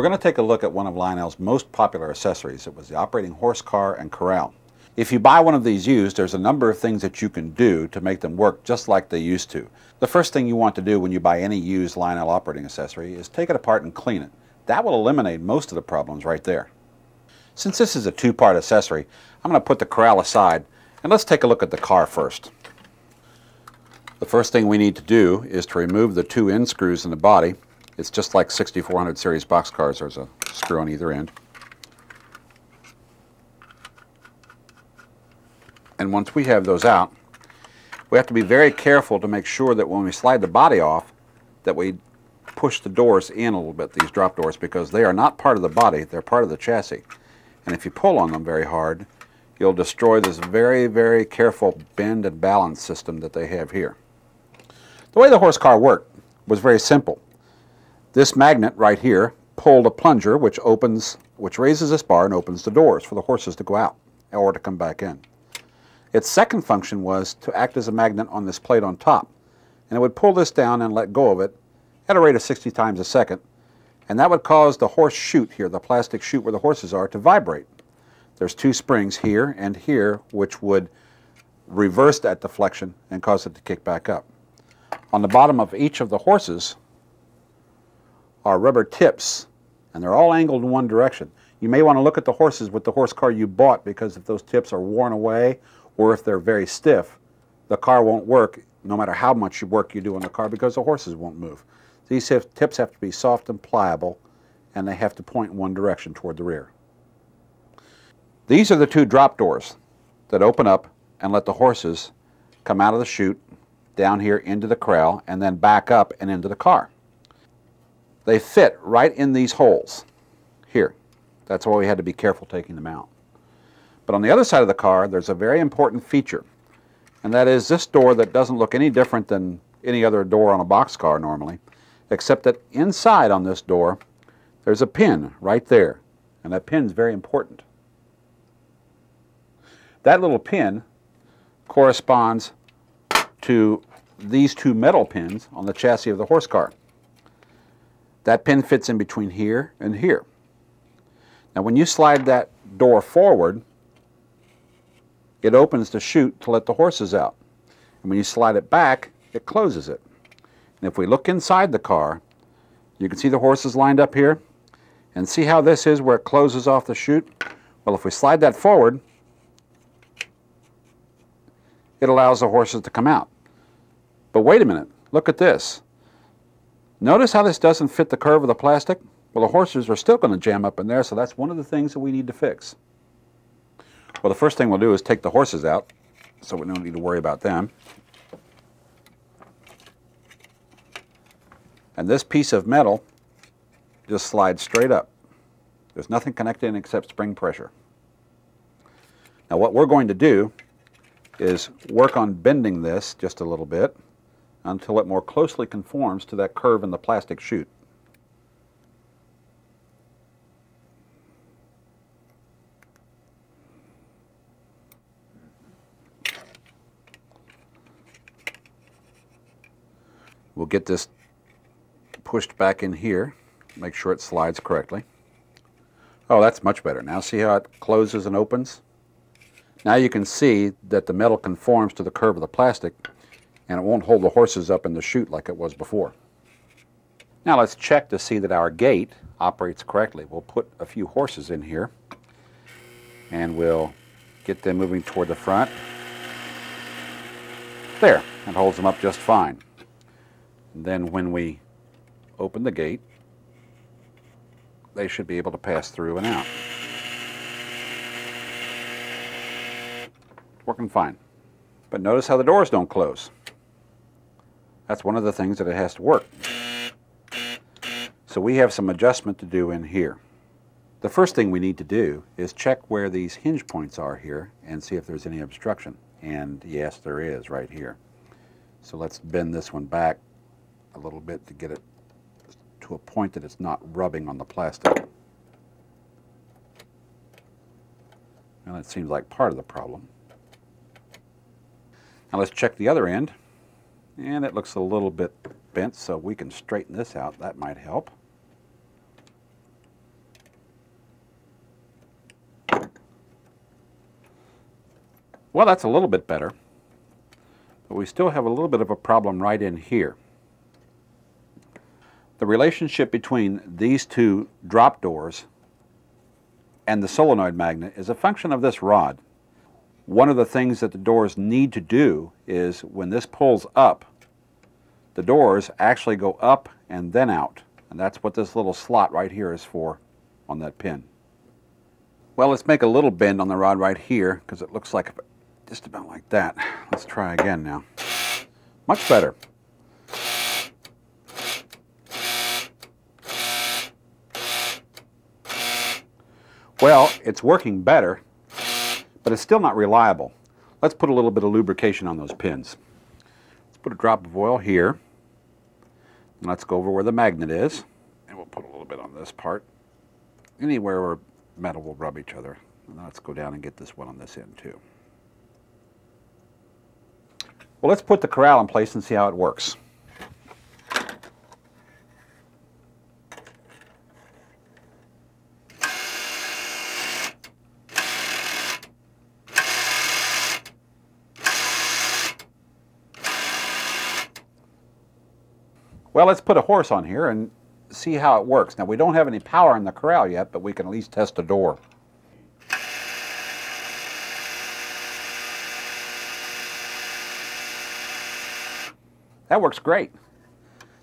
We're going to take a look at one of Lionel's most popular accessories. It was the operating horse car and corral. If you buy one of these used, there's a number of things that you can do to make them work just like they used to. The first thing you want to do when you buy any used Lionel operating accessory is take it apart and clean it. That will eliminate most of the problems right there. Since this is a two-part accessory, I'm going to put the corral aside and let's take a look at the car first. The first thing we need to do is to remove the two end screws in the body. It's just like 6400 series boxcars. There's a screw on either end. And once we have those out, we have to be very careful to make sure that when we slide the body off, that we push the doors in a little bit, these drop doors, because they are not part of the body, they're part of the chassis. And if you pull on them very hard, you'll destroy this very, very careful bend and balance system that they have here. The way the horse car worked was very simple. This magnet right here pulled a plunger which raises this bar and opens the doors for the horses to go out or to come back in. Its second function was to act as a magnet on this plate on top, and it would pull this down and let go of it at a rate of 60 times a second, and that would cause the horse chute here, the plastic chute where the horses are, to vibrate. There's two springs here and here which would reverse that deflection and cause it to kick back up. On the bottom of each of the horses are rubber tips, and they're all angled in one direction. You may want to look at the horses with the horse car you bought, because if those tips are worn away or if they're very stiff, the car won't work no matter how much work you do on the car, because the horses won't move. These tips have to be soft and pliable, and they have to point in one direction toward the rear. These are the two drop doors that open up and let the horses come out of the chute down here into the corral and then back up and into the car. They fit right in these holes here. That's why we had to be careful taking them out. But on the other side of the car, there's a very important feature, and that is this door that doesn't look any different than any other door on a boxcar normally, except that inside on this door, there's a pin right there, and that pin's very important. That little pin corresponds to these two metal pins on the chassis of the horse car. That pin fits in between here and here. Now when you slide that door forward, it opens the chute to let the horses out. And when you slide it back, it closes it. And if we look inside the car, you can see the horses lined up here. And see how this is where it closes off the chute? Well, if we slide that forward, it allows the horses to come out. But wait a minute, look at this. Notice how this doesn't fit the curve of the plastic? Well, the horses are still going to jam up in there, so that's one of the things that we need to fix. Well, the first thing we'll do is take the horses out, so we don't need to worry about them. And this piece of metal just slides straight up. There's nothing connected in except spring pressure. Now what we're going to do is work on bending this just a little bit until it more closely conforms to that curve in the plastic chute. We'll get this pushed back in here, make sure it slides correctly. Oh, that's much better. Now see how it closes and opens? Now you can see that the metal conforms to the curve of the plastic, and it won't hold the horses up in the chute like it was before. Now let's check to see that our gate operates correctly. We'll put a few horses in here, and we'll get them moving toward the front. There, it holds them up just fine. And then when we open the gate, they should be able to pass through and out. Working fine. But notice how the doors don't close. That's one of the things that it has to work. So we have some adjustment to do in here. The first thing we need to do is check where these hinge points are here and see if there's any obstruction. And yes, there is right here. So let's bend this one back a little bit to get it to a point that it's not rubbing on the plastic. Well, that seems like part of the problem. Now let's check the other end. And it looks a little bit bent, so we can straighten this out. That might help. Well, that's a little bit better, but we still have a little bit of a problem right in here. The relationship between these two drop doors and the solenoid magnet is a function of this rod. One of the things that the doors need to do is when this pulls up, the doors actually go up and then out. And that's what this little slot right here is for on that pin. Well, let's make a little bend on the rod right here because it looks like just about like that. Let's try again now. Much better. Well, it's working better, but it's still not reliable. Let's put a little bit of lubrication on those pins. Let's put a drop of oil here. And let's go over where the magnet is. And we'll put a little bit on this part. Anywhere where metal will rub each other. And then let's go down and get this one on this end too. Well, let's put the corral in place and see how it works. Well, let's put a horse on here and see how it works. Now, we don't have any power in the corral yet, but we can at least test a door. That works great.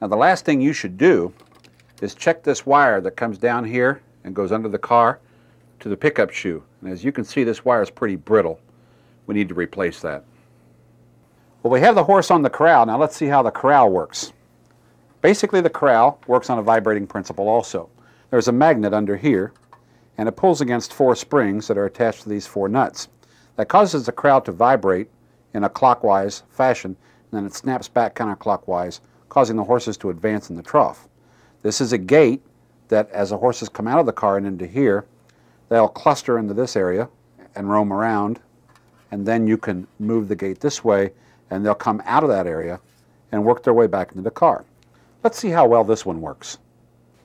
Now, the last thing you should do is check this wire that comes down here and goes under the car to the pickup shoe. And as you can see, this wire is pretty brittle. We need to replace that. Well, we have the horse on the corral. Now, let's see how the corral works. Basically, the corral works on a vibrating principle also. There's a magnet under here, and it pulls against 4 springs that are attached to these 4 nuts. That causes the corral to vibrate in a clockwise fashion, and then it snaps back counterclockwise, causing the horses to advance in the trough. This is a gate that, as the horses come out of the car and into here, they'll cluster into this area and roam around, and then you can move the gate this way, and they'll come out of that area and work their way back into the car. Let's see how well this one works.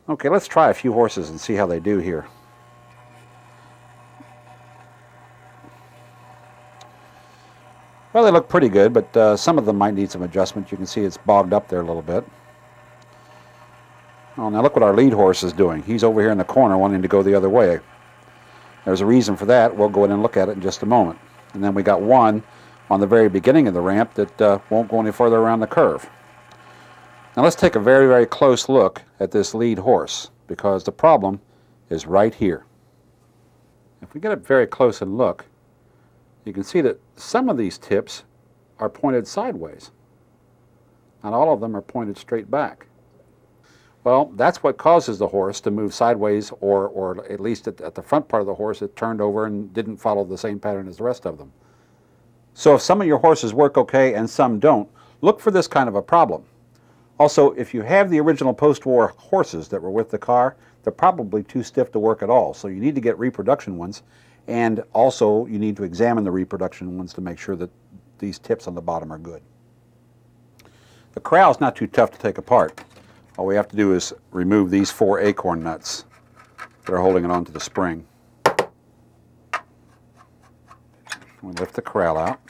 Okay, let's try a few horses and see how they do here. Well, they look pretty good, but some of them might need some adjustment. You can see it's bogged up there a little bit. Oh, now look what our lead horse is doing. He's over here in the corner wanting to go the other way. There's a reason for that. We'll go in and look at it in just a moment. And then we got one on the very beginning of the ramp that won't go any further around the curve. Now let's take a very, very close look at this lead horse, because the problem is right here. If we get up very close and look, you can see that some of these tips are pointed sideways. Not all of them are pointed straight back. Well, that's what causes the horse to move sideways, or at least at the front part of the horse, it turned over and didn't follow the same pattern as the rest of them. So if some of your horses work okay and some don't, look for this kind of a problem. Also, if you have the original post-war horses that were with the car, they're probably too stiff to work at all. So you need to get reproduction ones, and also you need to examine the reproduction ones to make sure that these tips on the bottom are good. The corral is not too tough to take apart. All we have to do is remove these 4 acorn nuts that are holding it onto the spring. We lift the corral out.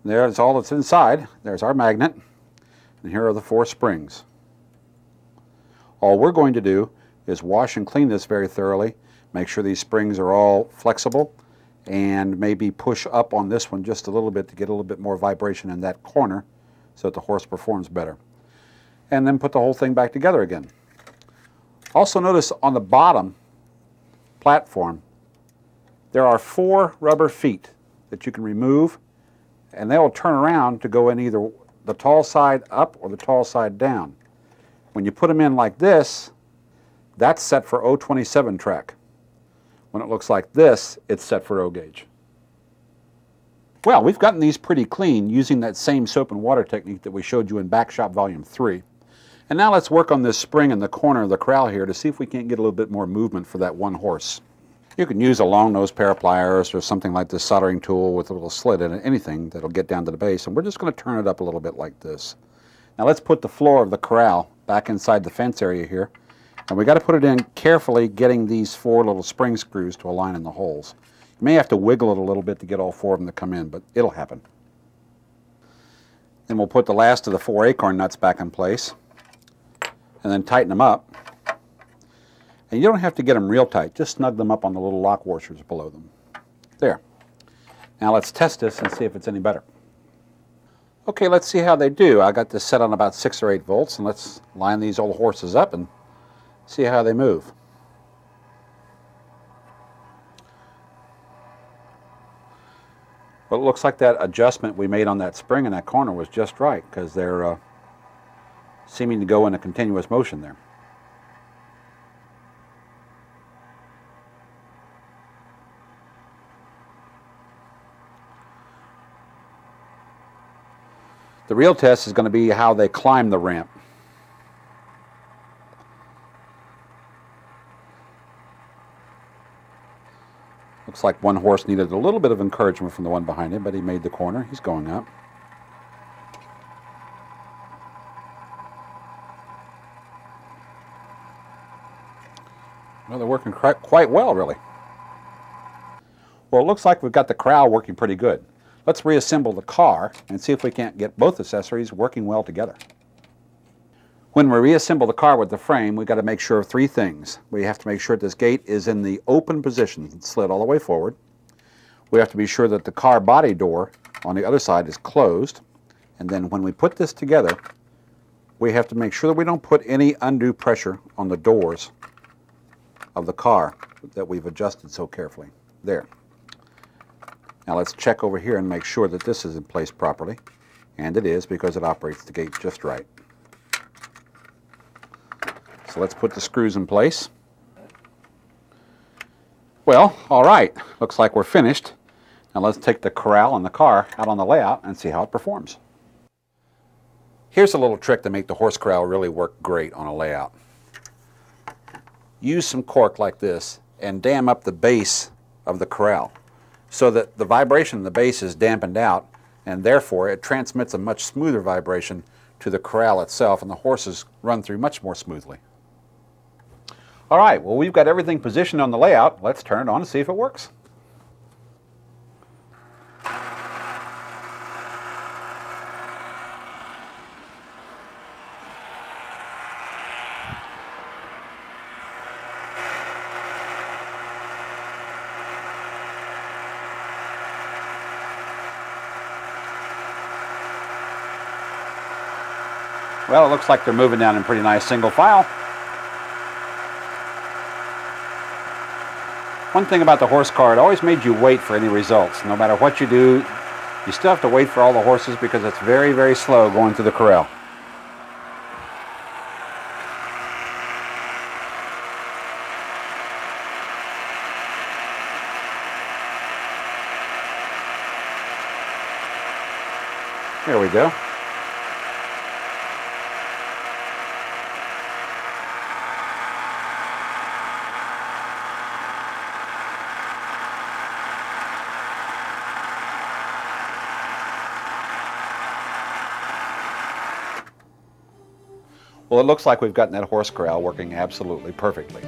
There's all that's inside. There's our magnet, and here are the 4 springs. All we're going to do is wash and clean this very thoroughly, make sure these springs are all flexible, and maybe push up on this one just a little bit to get a little bit more vibration in that corner so that the horse performs better. And then put the whole thing back together again. Also notice on the bottom platform, there are 4 rubber feet that you can remove, and they will turn around to go in either the tall side up or the tall side down. When you put them in like this, that's set for 027 track. When it looks like this, it's set for O gauge. Well, we've gotten these pretty clean using that same soap and water technique that we showed you in Backshop Volume 3. And now let's work on this spring in the corner of the corral here to see if we can't get a little bit more movement for that one horse. You can use a long nose pair of pliers or something like this soldering tool with a little slit in it, anything that'll get down to the base, and we're just going to turn it up a little bit like this. Now let's put the floor of the corral back inside the fence area here, and we got to put it in carefully, getting these 4 little spring screws to align in the holes. You may have to wiggle it a little bit to get all four of them to come in, but it'll happen. Then we'll put the last of the 4 acorn nuts back in place and then tighten them up. And you don't have to get them real tight, just snug them up on the little lock washers below them. There. Now let's test this and see if it's any better. Okay, let's see how they do. I got this set on about 6 or 8 volts, and let's line these old horses up and see how they move. Well, it looks like that adjustment we made on that spring in that corner was just right, because they're seeming to go in a continuous motion there. The real test is going to be how they climb the ramp. Looks like one horse needed a little bit of encouragement from the one behind him, but he made the corner. He's going up. Well, they're working quite well, really. Well, it looks like we've got the corral working pretty good. Let's reassemble the car and see if we can't get both accessories working well together. When we reassemble the car with the frame, we've got to make sure of 3 things. We have to make sure this gate is in the open position, it's slid all the way forward. We have to be sure that the car body door on the other side is closed. And then when we put this together, we have to make sure that we don't put any undue pressure on the doors of the car that we've adjusted so carefully. There. Now let's check over here and make sure that this is in place properly. And it is, because it operates the gate just right. So let's put the screws in place. Well, all right. Looks like we're finished. Now let's take the corral and the car out on the layout and see how it performs. Here's a little trick to make the horse corral really work great on a layout. Use some cork like this and dam up the base of the corral, so that the vibration in the base is dampened out, and therefore it transmits a much smoother vibration to the corral itself, and the horses run through much more smoothly. All right, well, we've got everything positioned on the layout. Let's turn it on and see if it works. Well, it looks like they're moving down in pretty nice single file. One thing about the horse car, it always made you wait for any results. No matter what you do, you still have to wait for all the horses, because it's very, very slow going through the corral. There we go. Well, it looks like we've gotten that horse corral working absolutely perfectly.